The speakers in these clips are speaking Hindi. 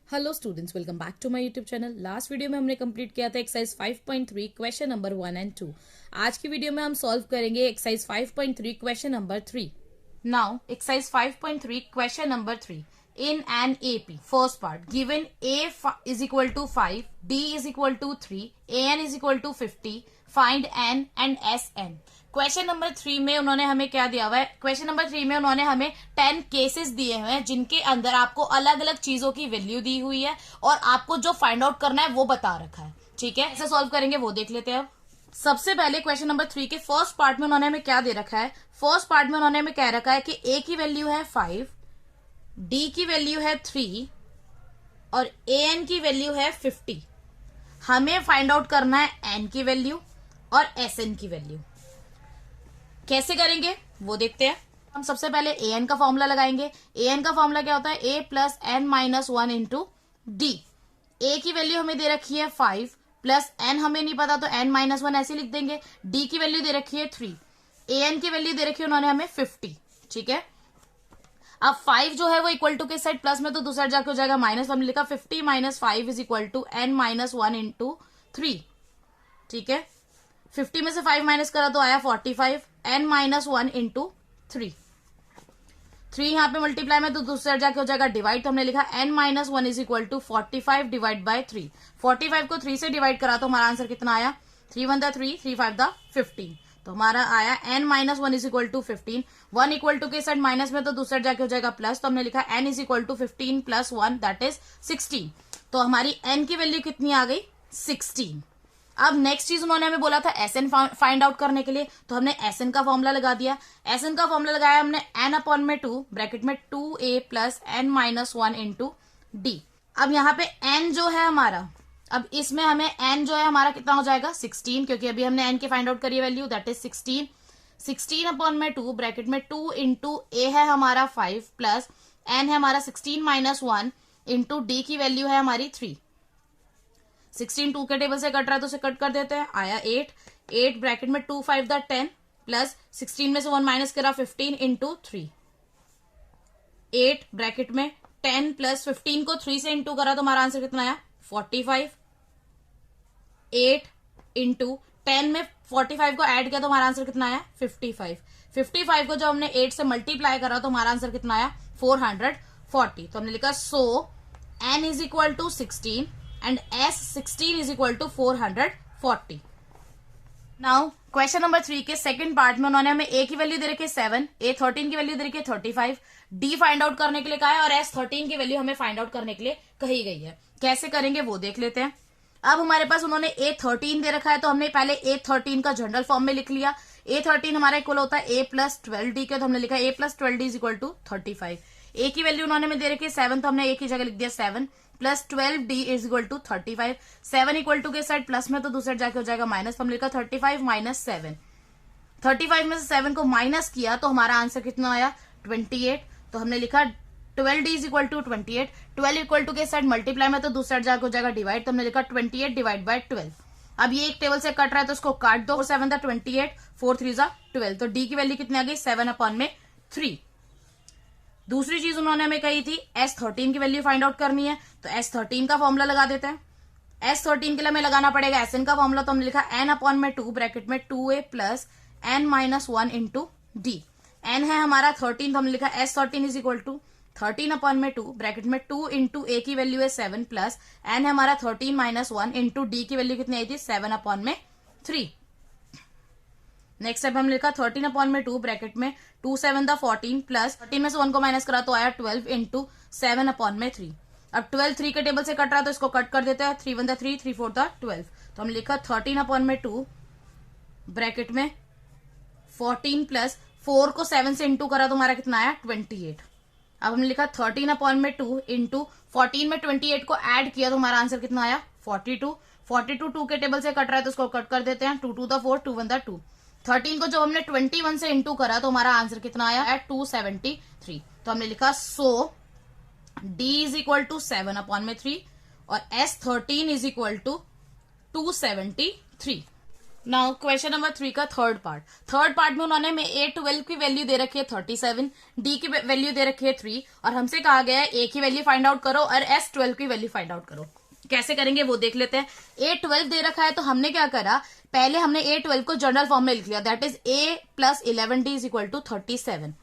Hello students, welcome back to my YouTube channel. Last video में हमने कंप्लीट किया था एक्सरसाइज 5.3 क्वेश्चन नंबर 1 एंड 2। आज की वीडियो में हम सॉल्व करेंगे exercise 5.3 question number 3। Now exercise 5.3 question number 3 in an AP first part given A is equal to 5, B is equal to 3, AN is equal to 50, find N and SN। Question number 3 में उन्होंने हमें क्या दिया हुआ है? क्वेश्चन नंबर 3 में उन्होंने हमें 10 केसेस दिए हुए हैं जिनके अंदर आपको अलग अलग चीजों की वैल्यू दी हुई है और आपको जो फाइंड आउट करना है वो बता रखा है। ठीक है, ऐसे सॉल्व करेंगे वो देख लेते हैं। अब सबसे पहले क्वेश्चन नंबर 3 के फर्स्ट पार्ट में उन्होंने हमें क्या दे रखा है? फर्स्ट पार्ट में उन्होंने हमें कह रखा है कि ए की वैल्यू है 5, डी की वैल्यू है 3 और एन की वैल्यू है 50। हमें फाइंड आउट करना है एन की वैल्यू और एस एन की वैल्यू। कैसे करेंगे वो देखते हैं। हम सबसे पहले ए एन का फॉर्मूला लगाएंगे। ए एन का फॉर्मूला क्या होता है? A plus n minus 1 into d. A की वैल्यू हमें दे रखी है 5 प्लस एन हमें नहीं पता तो एन माइनस 1 ऐसे लिख देंगे। डी की वैल्यू दे रखी है 3, ए एन की वैल्यू दे रखी है उन्होंने हमें 50। ठीक है, अब 5 जो है वो इक्वल टू के साइड प्लस में तो दूसरा जाके हो जाएगा माइनस। हमने लिखा 50 minus 5 is equal to n minus 1 into 3। ठीक है, 50 में से 5 माइनस करा तो आया 45, एन माइनस 1 इंटू 3। 3 यहाँ पे मल्टीप्लाई में तो दूसरा जाके हो जाएगा डिवाइड, तो हमने लिखा n minus 1 is equal to 45 divide by 3। 45 को 3 से डिवाइड करा तो हमारा आंसर कितना आया? 3 1 3, 3 5 15। तो हमारा आया n minus 1 is equal to 15। 1 equal to के साइड माइनस में तो दूसरा जाके हो जाएगा प्लस, तो हमने लिखा n is equal to 15 plus 1 that is 16। तो हमारी एन की वैल्यू कितनी आ गई? 16। अब नेक्स्ट चीज उन्होंने हमें बोला था एस एन फाइंड आउट करने के लिए, तो हमने एस एन का फॉर्मूला लगा दिया। एस एन का फॉर्मूला लगाया हमने एन अपॉन में 2 ब्रैकेट में 2a plus n minus 1 into D. अब यहाँ पे एन जो है हमारा, अब इसमें हमें एन जो है हमारा कितना हो जाएगा? 16, क्योंकि अभी हमने एन की फाइंड आउट करी वैल्यू दैट इज 16। 16 अपॉन में 2 ब्रैकेट में 2 इंटू ए है हमारा 5 प्लस एन है हमारा 16 माइनस 1 इंटू डी की वैल्यू है हमारी 3। 16 2 के टेबल से कट रहा है तो उसे कट कर देते हैं, आया 8। 8 ब्रैकेट में 2 5 द 10 प्लस 16 में से 1 माइनस करा 15 इंटू 3। 8 ब्रैकेट में 10 प्लस 15 को 3 से इंटू करा तो हमारा आंसर कितना आया? 45। 8 इंटू 10 में 45 को ऐड किया तो हमारा आंसर कितना आया? 55। 55 को जब हमने 8 से मल्टीप्लाई करा तो हमारा आंसर कितना आया? 440। तो हमने लिखा so n is equal to 16 and S16 is equal to 440। Now question number 3 के सेकंड पार्ट में उन्होंने हमें A की वैल्यू दे रखी है 7, A13 की वैल्यू दे रखी है 35, D फाइंड आउट करने के लिए कहा है और S13 की वैल्यू हमें फाइंड आउट करने के लिए कही गई है। कैसे करेंगे वो देख लेते हैं। अब हमारे पास उन्होंने A13 दे रखा है तो हमने पहले A13 का जनरल फॉर्म में लिख लिया। A13 हमारा इक्वल होता है A प्लस 12D के, तो हमने लिखा A plus 12D is equal to 35। A की वैल्यू उन्होंने हमें दे रखी है 7, तो हमने A की जगह लिख दिया 7 plus 12D is equal to 35। 7 equal to के साइड प्लस में तो दूसरे जाके हो जाएगा माइनस, तो हमने लिखा 35 माइनस 7। 35 में से 7 को माइनस किया तो हमारा आंसर कितना आया? 28। तो हमने लिखा 12D is equal to 28। 12 equal to के साइड मल्टीप्लाई में तो दूसरा जाके हो जाएगा डिवाइड, तो हमने लिखा 28 डिवाइड बाय 12। अब ये एक टेबल से कट रहा है तो उसको काट दो। 7 था 28, 4 3 12। तो डी की वैल्यू कितनी आ गई? 7 अपॉन में 3। दूसरी चीज उन्होंने हमें कही थी S13 की वैल्यू फाइंड आउट करनी है, तो S13 का फॉर्मूला लगा देते हैं। S13 के लिए हमें लगाना पड़ेगा SN का फॉर्मूला, तो हमने लिखा n अपॉन में 2 ब्रैकेट में 2a plus n minus 1 into D. n है हमारा 13, तो हमने लिखा S13 is equal to 13 upon में 2 ब्रैकेट में 2 इंटू a की वैल्यू है 7 प्लस n है हमारा 13 माइनस 1 इंटू डी की वैल्यू कितनी आई थी? 7 अपॉन में 3। नेक्स्ट स्टेप हमने लिखा 13 अपॉन में 2 ब्रैकेट में 2 7 द 14 प्लस 13 में से 1 को माइनस करा तो आया 12 इंटू 7 अपॉन में 3। अब 12 3 के टेबल से कट रहा तो इसको कट कर देते हैं। 3 1 द 3, 3 4 द 12। तो हमने लिखा 13 अपॉन में 2 ब्रैकेट में 14 प्लस 4 को 7 से इंटू करा तो हमारा कितना आया? 28। अब हमने लिखा 13 अपॉन में 2 इंटू 14 में 28 को ऐड किया तो हमारा आंसर कितना आया? 42। 42 2 के टेबल से कट रहा है तो उसको कट कर देते हैं। 2 2 द 4, 2 1 द 2। 13 को जब हमने 21 से इंटू करा तो हमारा आंसर कितना आया? एट 273। तो हमने लिखा so D is equal to 7 upon में 3 और S13 is equal to 273। Now question number 3 का थर्ड पार्ट में उन्होंने हमें A12 की वैल्यू दे रखी है 37, D की वैल्यू दे रखी है 3 और हमसे कहा गया है A की वैल्यू फाइंड आउट करो और S12 की वैल्यू फाइंड आउट करो। कैसे करेंगे वो देख लेते हैं। A12 दे रखा है तो हमने क्या करा, पहले हमने A12 को जनरल फॉर्म में लिख लिया, that is A plus 11D is equal to 37।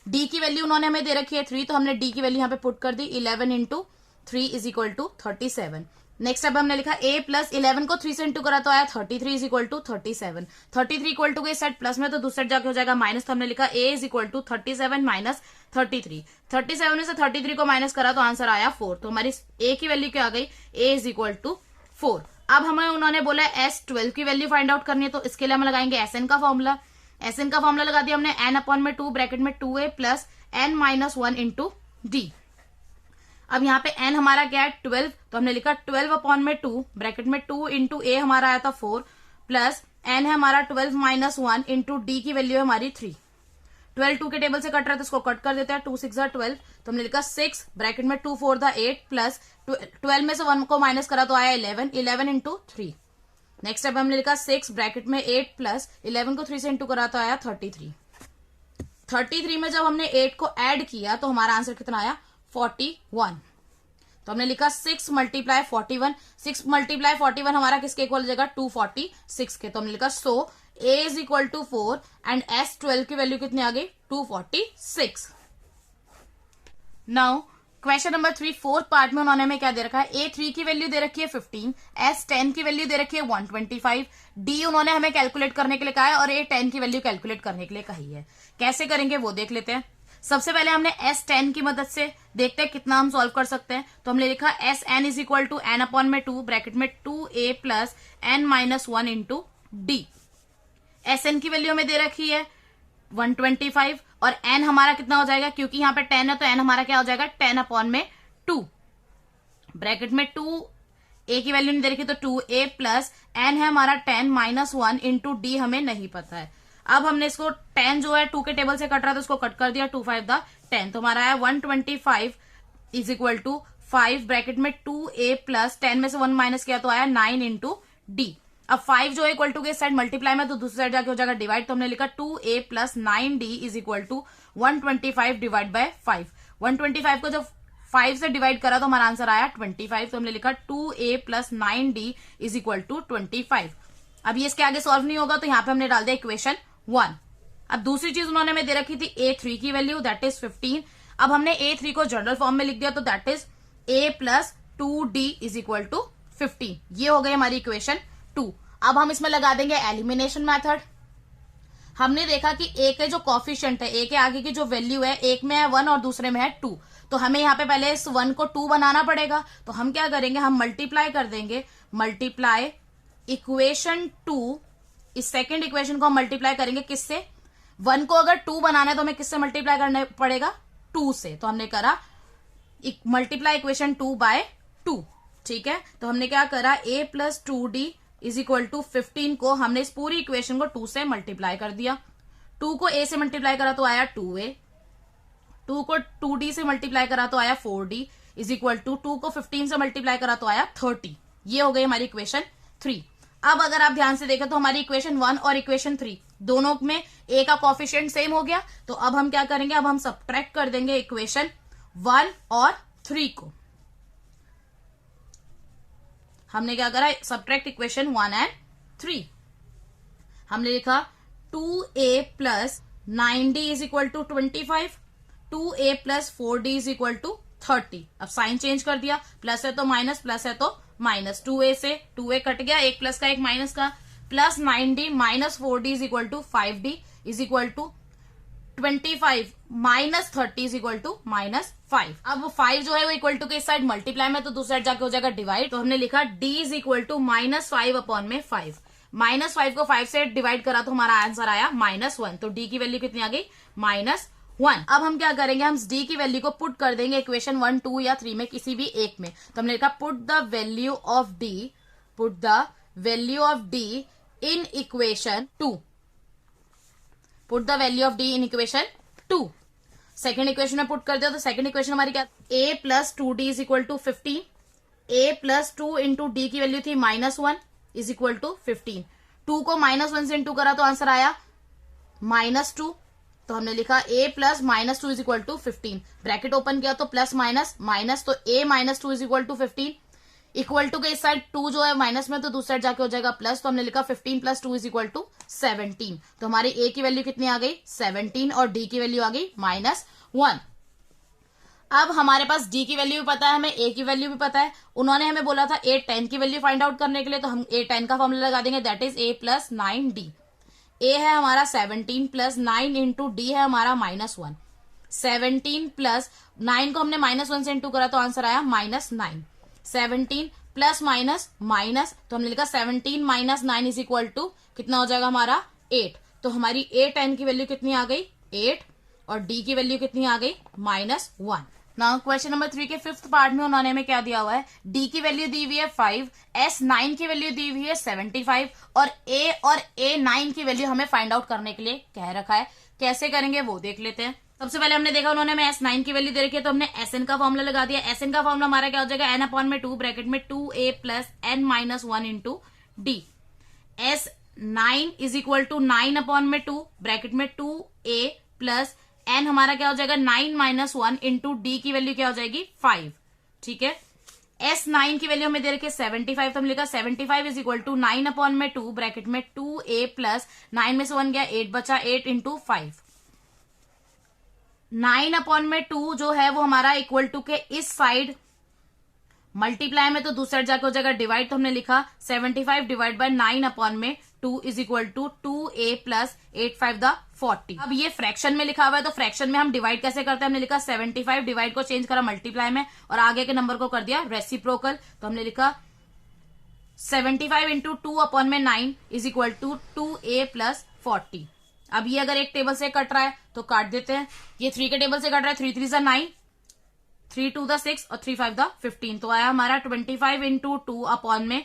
D की वैल्यू उन्होंने हमें दे रखी है 3 तो हमने D की वैल्यू यहाँ पे पुट कर दी, 11 into 3 is equal to 37। Next अब हमने लिखा A प्लस 11 को 3 से इंटू करा तो आया 33 is equal to 37। 33 equal to के सेट प्लस में तो दूसरे जाके हो जाएगा माइनस, तो हमने लिखा A is equal to 37 minus 33। 37 में से 33 को माइनस करा तो आंसर आया 4। तो हमारी A की वैल्यू क्या आ गई, A इज इक्वल टू 4। अब हमें उन्होंने बोला S12 की वैल्यू फाइंड आउट करनी है तो इसके लिए हम लगाएंगे SN का फॉर्मूला। SN का फॉर्मूला लगा दिया हमने, n अपॉन में 2 ब्रैकेट में 2A plus n minus 1 into D। अब यहाँ पे n हमारा क्या है 12, तो हमने लिखा 12 अपॉन में 2 ब्रैकेट में 2 इंटू A हमारा आया था 4 प्लस n है हमारा 12 माइनस 1 इंटू D की वैल्यू है हमारी 3। 12 2 के टेबल से कट रहा है तो इसको कट कर देते हैं, 2 6 12, तो हमने लिखा 6 ब्रैकेट में 2 4 था 8 प्लस 12 में से 1 को माइनस करा तो आया 11 इंटू 3। नेक्स्ट अब हमने लिखा 6 ब्रैकेट में 8 प्लस 11 को 3 से इंटू करा तो आया 33। 33 में जब हमने 8 को ऐड किया तो हमारा आंसर कितना आया 41। तो हमने लिखा 6 मल्टीप्लाई 41, 6 मल्टीप्लाई 41 हमारा किसके इक्वल हो जाएगा 246 के। तो हमने लिखा so A is equal to 4 and S12 की वैल्यू कितनी आ गई 246। Now question number 3 fourth part में उन्होंने हमें क्या दे रखा है, A3 की वैल्यू दे रखी है 15, S10 की वैल्यू दे रखी है 125, D उन्होंने हमें कैलकुलेट करने के लिए कहा है और A10 की वैल्यू कैलकुलेट करने के लिए कही है। कैसे करेंगे वो देख लेते हैं। सबसे पहले हमने S10 की मदद से देखते हैं कितना हम सॉल्व कर सकते हैं। तो हमने लिखा SN is equal to n upon में 2 ब्रैकेट में 2A plus n minus 1 into D। SN की वैल्यू हमें दे रखी है 125 और n हमारा कितना हो जाएगा, क्योंकि यहाँ पे 10 है तो n हमारा क्या हो जाएगा 10 अपॉन में 2 ब्रैकेट में 2A की वैल्यू नहीं दे रखी तो 2A प्लस n है हमारा 10 माइनस 1 इंटू D हमें नहीं पता है। अब हमने इसको 10 जो है 2 के टेबल से कट रहा था उसको कट कर दिया, 2 5 द 10, तो हमारा है 125 इज इक्वल टू 5 ब्रैकेट में 2A प्लस 10 में से 1 माइनस किया तो आया 9 इंटू D। अब 5 जो है इक्वल टू के साइड मल्टीप्लाई में तो दूसरी साइड जाके हो जाएगा डिवाइड, तो हमने लिखा 2A plus 9D is equal to 125 divide by 5। 125 को जब 5 से डिवाइड करा तो हमारा आंसर आया 25, तो हमने लिखा 2A plus 9D is equal to 25। अब ये इसके आगे सॉल्व नहीं होगा तो यहाँ पे हमने डाल दिया इक्वेशन 1। अब दूसरी चीज उन्होंने हमें दे रखी थी A3 की वैल्यू दैट इज 15। अब हमने A3 को जनरल फॉर्म में लिख दिया तो that is A plus 2D is equal to 15। ये हो गई हमारी इक्वेशन 2। अब हम इसमें लगा देंगे एलिमिनेशन मेथड। हमने देखा कि A के जो कॉफिशिएंट है, A के आगे की जो वैल्यू है, एक में है 1 और दूसरे में है 2, तो हमें यहाँ पे पहले इस 1 को 2 बनाना पड़ेगा। तो हम क्या करेंगे, हम मल्टीप्लाई कर देंगे, मल्टीप्लाई इक्वेशन 2, इस सेकेंड इक्वेशन को हम मल्टीप्लाई करेंगे किससे, 1 को अगर 2 बनाना है तो हमें किससे मल्टीप्लाई करना पड़ेगा 2 से। तो हमने करा मल्टीप्लाई इक्वेशन 2 बाय 2, ठीक है। तो हमने क्या करा A plus 2D is equal to 15 को हमने इस पूरी इक्वेशन को 2 से मल्टीप्लाई कर दिया। 2 को A से मल्टीप्लाई करा तो आया 2A, 2 को 2D से मल्टीप्लाई करा तो आया 4D इज इक्वल टू 2 को 15 से मल्टीप्लाई करा तो आया 30। ये हो गई हमारी इक्वेशन 3। अब अगर आप ध्यान से देखें तो हमारी इक्वेशन 1 और इक्वेशन 3 दोनों में A का कॉफिशिएंट सेम हो गया। तो अब हम क्या करेंगे, अब हम सबट्रैक्ट कर देंगे इक्वेशन 1 और 3 को। हमने क्या करा, सबट्रैक्ट इक्वेशन 1 एंड 3। हमने लिखा 2A plus 9D is equal to 25, 2A plus 4D is equal to 30। अब साइन चेंज कर दिया, प्लस है तो माइनस, प्लस है तो माइनस, 2A से 2A कट गया, एक प्लस का एक माइनस का, plus 9D minus 4D is equal to 5D is equal to 25 minus 30 is equal to minus 5। अब 5 जो है वो इक्वल टू के साइड मल्टीप्लाई में तो दूसरी साइड जाके हो जाएगा डिवाइड। तो हमने लिखा D is equal to minus 5 upon में 5। माइनस 5 को 5 से डिवाइड करा तो हमारा आंसर आया -1। तो D की वैल्यू कितनी आ गई -1। अब हम क्या करेंगे, हम D की वैल्यू को पुट कर देंगे इक्वेशन 1, 2 या 3 में किसी भी एक में। तो हमने लिखा put the value of D, put the value of D in equation 2, put the value of D in equation 2। Second equation में पुट कर दिया तो सेकेंड इक्वेशन हमारी क्या, A plus 2D is equal to 15, A plus 2 into D की वैल्यू थी -1 इज इक्वल टू 15, 2 को -1 से इंटू करा तो आंसर आया -2, तो हमने लिखा a plus -2 is equal to 15, bracket open किया तो प्लस माइनस माइनस, तो a -2 is equal to 15, equal to के इस साइड 2 जो है माइनस में तो दूसरी साइड जाके हो जाएगा प्लस, तो हमने लिखा 15 प्लस 2 इज इक्वल टू 17, तो हमारी a की वैल्यू कितनी आ गई 17 और d की वैल्यू आ गई -1। अब हमारे पास d की वैल्यू भी पता है, हमें a की वैल्यू भी पता है। उन्होंने हमें बोला था a10 की वैल्यू फाइंड आउट करने के लिए, तो हम a10 का फॉर्मूला लगा देंगे, that is a plus 9d। a है हमारा 17 प्लस 9 इंटू डी है हमारा -1। 17 प्लस 9 को हमने -1 से इंटू करा तो आंसर आया -9। 17 प्लस माइनस माइनस, तो हमने लिखा 17 माइनस 9 इज इक्वल टू कितना हो जाएगा हमारा 8, तो हमारी a10 की वैल्यू कितनी आ गई 8 और d की वैल्यू कितनी आ गई -1। नाउ क्वेश्चन नंबर 3 के 5th पार्ट में उन्होंने हमें क्या दिया हुआ है, d की वैल्यू दी हुई है 5, s9 की वैल्यू दी हुई है 75 और a9 की वैल्यू हमें फाइंड आउट करने के लिए कह रखा है। कैसे करेंगे वो देख लेते हैं। सबसे पहले हमने देखा उन्होंने हमें s9 की वैल्यू दे रखी है, तो हमने sn का फॉर्मूला लगा दिया। sn का फॉर्मूला हमारा क्या हो जाएगा, n/2 ब्रैकेट में 2a plus n-1 into D. s9 is equal to 9/2 bracket में 2a प्लस n हमारा क्या हो जाएगा 9 - 1 इंटू डी की वैल्यू क्या हो जाएगी 5। ठीक है, s9 की वैल्यू हमें दे रखी है 75, तो हम लिखा 75 इज इक्वल टू 9/2 ब्रैकेट में 2a प्लस 9 में से 1 गया 8 बचा 8 इंटू 5। 9/2 जो है वो हमारा इक्वल टू के इस साइड मल्टीप्लाई में तो दूसरी साइड जाके हो जाएगा डिवाइड, तो हमने लिखा 75 divide by 9/2 is equal to 2a plus 8 5 40। अब ये फ्रैक्शन में लिखा हुआ है, तो फ्रैक्शन में हम डिवाइड कैसे करते हैं, हमने लिखा 75 डिवाइड को चेंज करा मल्टीप्लाई में और आगे के नंबर को कर दिया रेसिप्रोकल, तो हमने लिखा 75 into 2/9 is equal to 2a plus 40। अब ये अगर एक टेबल से कट रहा है तो काट देते हैं, ये 3 के टेबल से कट रहा है, 3 3 = 9, 3 2 = 6 और 3 5 = 15, तो आया हमारा 25 into 2/3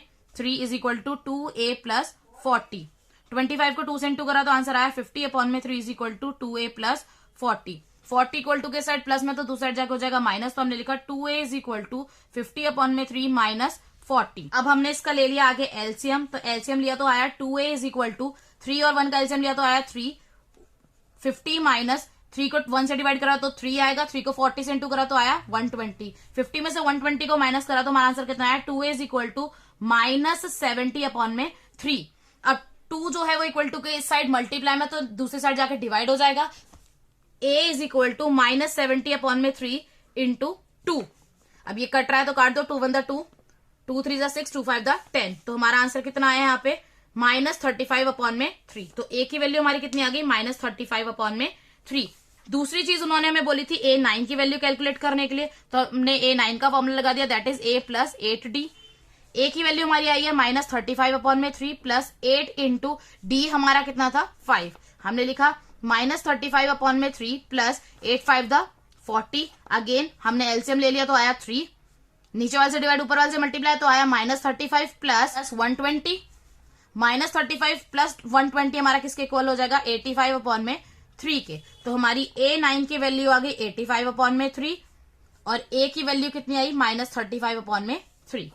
is equal to 2a plus 40। 25 को 2 से इंटू करा तो आंसर आया 50/3 is equal to 2a plus 40। 40 equal to के साइड प्लस में तो दूसरी साइड जाके हो जाएगा माइनस, तो हमने लिखा 2a is equal to 50/3 minus 40। अब हमने इसका ले लिया आगे एलसीएम, तो एलसीएम लिया तो आया 2a इज इक्वल टू 3 और 1 का एलसीएम लिया तो आया 3। 50 माइनस 3 को 1 से डिवाइड करा तो 3 आएगा, 3 को 40 से इंटू करा तो आया 120। 50 में से 120 को माइनस करा तो हमारा आंसर कितना आया, 2a इज इक्वल टू -70/3। अब 2 जो है वो इक्वल टू के इस साइड मल्टीप्लाई में तो दूसरी साइड जाके डिवाइड हो जाएगा, a is equal to -70/3 into 2। अब ये कट रहा है तो काट दो, 2 1 = 2, 2 3 = 6, 2 5 = 10, तो हमारा आंसर कितना आया यहाँ पे -35/3। तो a की वैल्यू हमारी कितनी आ गई -35/3। दूसरी चीज उन्होंने हमें बोली थी a9 की वैल्यू कैलकुलेट करने के लिए, तो हमने a9 का फॉर्मूला लगा दिया, that is a plus 8d। a की वैल्यू हमारी आई है -35/3 प्लस 8 इंटू डी हमारा कितना था 5। हमने लिखा -35/3 प्लस 8 5 = 40। अगेन हमने एलसीएम ले लिया तो आया 3, नीचे वाले से डिवाइड ऊपर वाले से मल्टीप्लाई तो आया -35 प्लस 120। -35 प्लस 120 हमारा किसके इक्वल हो जाएगा 85/3 के, तो हमारी a9 की वैल्यू आ गई 85/3 और a की वैल्यू कितनी आई -35/3।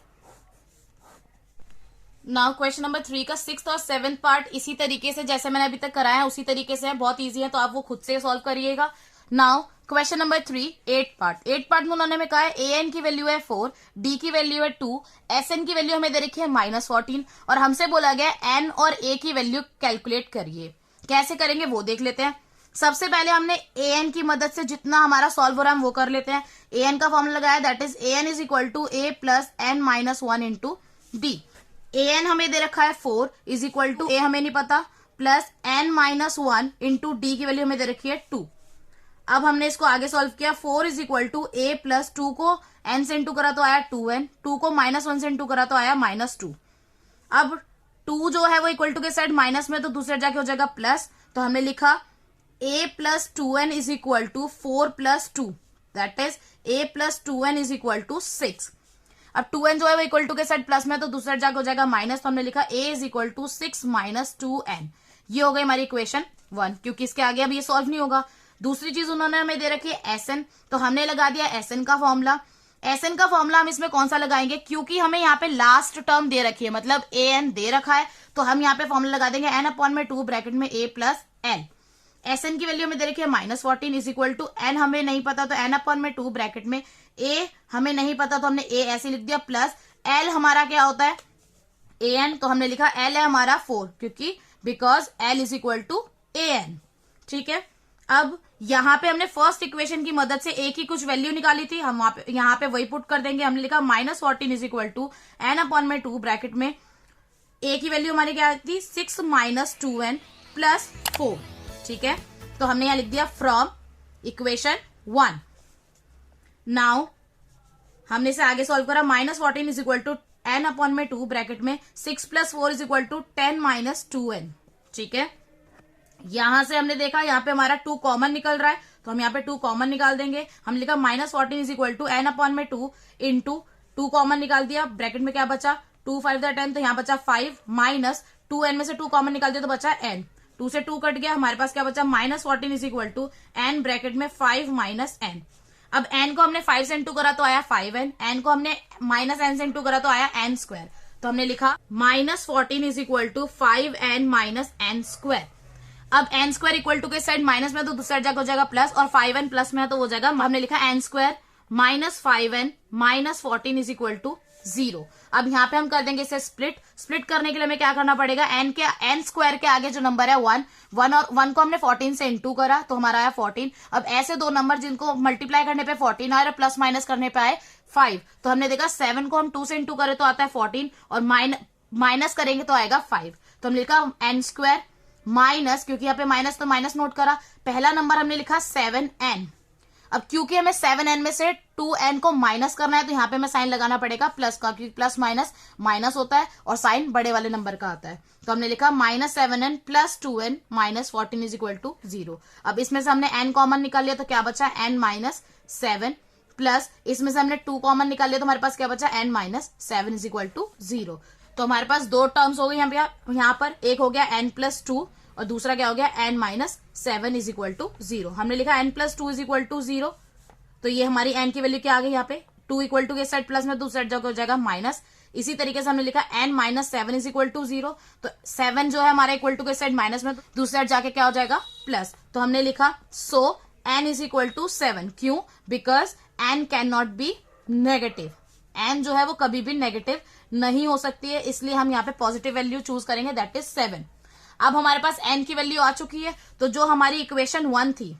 नाउ क्वेश्चन नंबर 3 का 6th और 7th पार्ट इसी तरीके से जैसे मैंने अभी तक कराया है उसी तरीके से है, बहुत इजी है, तो आप वो खुद से सॉल्व करिएगा। Now question number 3 8th part में उन्होंने हमें कहा है an की वैल्यू है 4, d की वैल्यू है 2, sn की वैल्यू हमें दे रखी है -14 और हमसे बोला गया n और a की वैल्यू कैलकुलेट करिए। कैसे करेंगे वो देख लेते हैं। सबसे पहले हमने an की मदद से जितना हमारा सॉल्व हो रहा है वो कर लेते हैं। an का फॉर्मूला लगाया, that is an is equal to a plus n-1 into D. an हमें दे रखा है 4 इज इक्वल टू a हमें नहीं पता प्लस n-1 इंटू डी की वैल्यू हमें दे रखी है 2। अब हमने इसको आगे सॉल्व किया, 4 is equal to a plus 2 को n से इंटू करा तो आया 2n, 2 को -1 से इंटू करा तो आया -2। अब 2 जो है वो इक्वल टू के साइड माइनस में तो दूसरे जाके हो जाएगा प्लस, तो हमने लिखा a plus 2n is equal to 4 plus 2, that is a plus 2n is equal to 6। अब 2n जो है वो इक्वल टू के साइड प्लस में तो दूसरे जाके हो जाएगा माइनस, तो हमने लिखा a is equal to 6 minus 2n। ये हो गई हमारी इक्वेशन 1, क्योंकि इसके आगे अब ये सॉल्व नहीं होगा। दूसरी चीज उन्होंने हमें दे रखी है एसएन, तो हमने लगा दिया एसएन का फॉर्मूला। Sn का फॉर्मूला हम इसमें कौन सा लगाएंगे, क्योंकि हमें यहाँ पे लास्ट टर्म दे रखी है, मतलब an दे रखा है, तो हम यहाँ पे फॉर्मूला लगा देंगे n/2 ब्रैकेट में a प्लस l। Sn की वैल्यू हमें दे रखी है -14 इज इक्वल टू n हमें नहीं पता तो n/2 ब्रैकेट में a हमें नहीं पता तो हमने a ऐसे लिख दिया, प्लस l हमारा क्या होता है an, तो हमने लिखा l है हमारा 4, क्योंकि because l is equal to an। ठीक है, अब यहाँ पे हमने फर्स्ट इक्वेशन की मदद से a की कुछ वैल्यू निकाली थी, हम यहाँ पे वही पुट कर देंगे। हमने लिखा -14 is equal to n/2 bracket में a की वैल्यू हमारी क्या थी 6 - 2n प्लस 4। ठीक है, तो हमने यहां लिख दिया फ्रॉम इक्वेशन 1। नाउ हमने इसे आगे सॉल्व करा, -14 is equal to n/2 bracket में 6 + 4 इज इक्वल टू 10 - 2n। ठीक है, यहां से हमने देखा यहाँ पे हमारा 2 कॉमन निकल रहा है, तो हम यहाँ पे 2 कॉमन निकाल देंगे। हम लिखा -14 is equal to n/2 into 2 common निकाल दिया, ब्रैकेट में क्या बचा 2 5 10, तो यहाँ बचा 5 माइनस 2n में से 2 कॉमन निकाल दिया तो बचा n, 2 से 2 कट गया, हमारे पास क्या बचा -14 is equal to n bracket में 5 माइनस n। अब n को हमने 5 से इंटू करा तो आया 5n, n को हमने -n से इंटू करा तो आया n², तो हमने लिखा -14 is equal to 5n minus n²। अब n² इक्वल टू के साइड माइनस में तो दूसरी साइड जाकर हो जाएगा प्लस, और 5n प्लस में है तो हो जाएगा, हमने लिखा n² minus 5n minus 14 is equal to 0। अब यहाँ पे हम कर देंगे इसे स्प्लिट करने के लिए हमें क्या करना पड़ेगा, n² के आगे जो नंबर है 1 और 1 को हमने 14 से इंटू करा तो हमारा आया 14। अब ऐसे दो नंबर जिनको मल्टीप्लाई करने पे 14 आए और प्लस माइनस करने पे आए 5, तो हमने देखा 7 को हम 2 से इंटू करें तो आता है 14 और माइनस करेंगे तो आएगा 5, तो हमने लिखा n² माइनस, क्योंकि यहाँ पे माइनस तो माइनस नोट करा, पहला नंबर हमने लिखा 7n। अब क्योंकि हमें 7n में से 2n को माइनस करना है तो यहाँ पे हमें साइन लगाना पड़ेगा प्लस का, क्योंकि प्लस माइनस माइनस होता है और साइन बड़े वाले नंबर का आता है, तो हमने लिखा -7n plus 2n minus 14 is equal to 0। अब इसमें से हमने n कॉमन निकाल लिया तो क्या बचा n-7 प्लस इसमें से हमने 2 कॉमन निकाल लिया तो हमारे पास क्या बचा n-7 इज इक्वल टू 0। तो हमारे पास 2 टर्म्स हो गई यहाँ पर, एक हो गया n+2 और दूसरा क्या हो गया n-7 इज इक्वल टू 0। हमने लिखा n+2 इज इक्वल टू 0, तो ये हमारी n की वैल्यू क्या आ गई यहाँ पे 2 इक्वल टू के साइड प्लस में दूसरी साइड हो जाएगा माइनस। इसी तरीके से हमने लिखा n-7 इज इक्वल टू 0, तो 7 जो है हमारा इक्वल टू के साइड माइनस में, दूसरी साइड जाके क्या हो जाएगा प्लस, तो हमने लिखा सो n इज इक्वल टू 7। क्यों, because n can not be negative, n जो है वो कभी भी नेगेटिव नहीं हो सकती है, इसलिए हम यहाँ पे पॉजिटिव वैल्यू चूज करेंगे, दैट इज 7। अब हमारे पास n की वैल्यू आ चुकी है, तो जो हमारी इक्वेशन 1 थी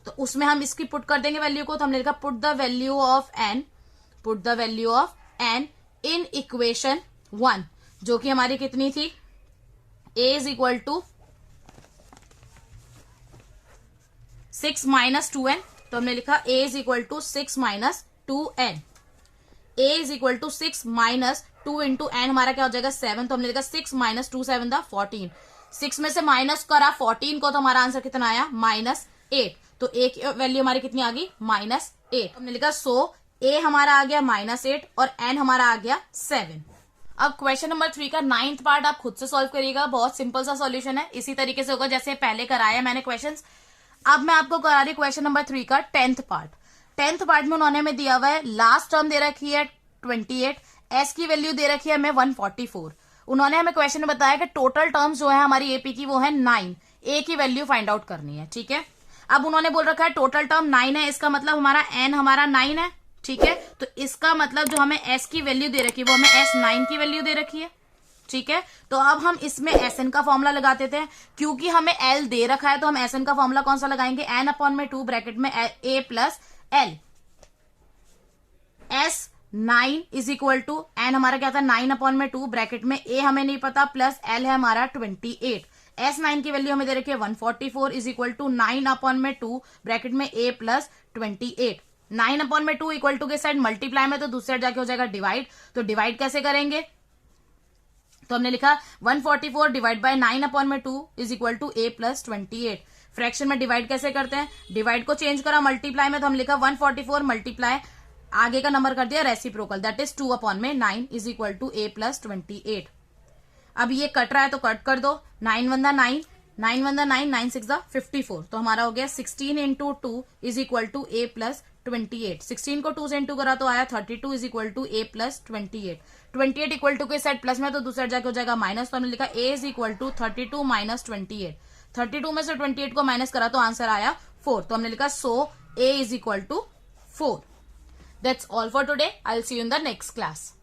तो उसमें हम इसकी पुट कर देंगे वैल्यू को, तो हमने लिखा put the value of n in equation 1, जो कि हमारी कितनी थी a is equal to 6 minus 2n, तो हमने लिखा a is equal to 6 minus 2n, a is equal to 6 minus 2 into n हमारा क्या हो जाएगा 7, तो हमने लिखा 6 माइनस 2 7 द 14, 6 में से माइनस करा 14 को तो हमारा आंसर कितना आया -8, तो a की वैल्यू हमारी कितनी आ गई -8। हमने लिखा सो a हमारा आ गया -8 और n हमारा आ गया 7। अब क्वेश्चन नंबर 3 का 9th पार्ट आप खुद से सॉल्व करिएगा, बहुत सिंपल सा सॉल्यूशन है, इसी तरीके से होगा जैसे पहले कराया मैंने क्वेश्चंस। अब मैं आपको करा रही क्वेश्चन नंबर 3 का 10th पार्ट। 10th पार्ट में उन्होंने हमें दिया हुआ है लास्ट टर्म दे रखी है 28, s की वैल्यू दे रखी है हमें 144। उन्होंने हमें क्वेश्चन में बताया कि टोटल टर्म्स जो है हमारी एपी की वो है 9, a की वैल्यू फाइंड आउट करनी है। ठीक है, अब उन्होंने बोल रखा है टोटल टर्म 9 है, इसका मतलब हमारा n हमारा 9 है। ठीक है, तो इसका मतलब जो हमें s की वैल्यू दे रखी है वो हमें s9 की वैल्यू दे रखी है। ठीक है, तो अब हम इसमें Sn का फॉर्मूला लगा देते हैं, क्योंकि हमें L दे रखा है तो हम Sn का फॉर्मूला कौन सा लगाएंगे n/2 ब्रैकेट में a plus L। S9 is equal to n हमारा क्या था 9/2 ब्रैकेट में a हमें नहीं पता प्लस L है हमारा 28। S9 की वैल्यू हमें दे रखी है 144 इज इक्वल टू 9/2 ब्रैकेट में a प्लस 28। 9/2 इक्वल टू के साइड मल्टीप्लाई में तो दूसरी साइड जाके हो जाएगा डिवाइड, तो डिवाइड कैसे करेंगे, तो हमने लिखा 144 divide by 9/2 is equal to a plus 28। Fraction में डिवाइड कैसे करते हैं, डिवाइड को चेंज करा मल्टीप्लाई में, तो हम लिखा 144 मल्टीप्लाई आगे का नंबर कर दिया reciprocal, that is 2/9 is equal to a plus 28। अब ये कट रहा है तो कट कर दो, 9 1 9, 9 1 9, 9 6 54, तो हमारा हो गया 16 into 2 is equal to a plus 28। 16 को 2 से इंटू करा तो आया 32 is equal to a plus 28। 28 equal to के सेट प्लस में तो दूसरा जाके हो जाएगा माइनस, तो हमने लिखा a is equal to 32 minus 28। 32 में से 28 को माइनस करा तो आंसर आया 4, तो हमने लिखा so a is equal to 4। That's all for today. I will see you in the next class.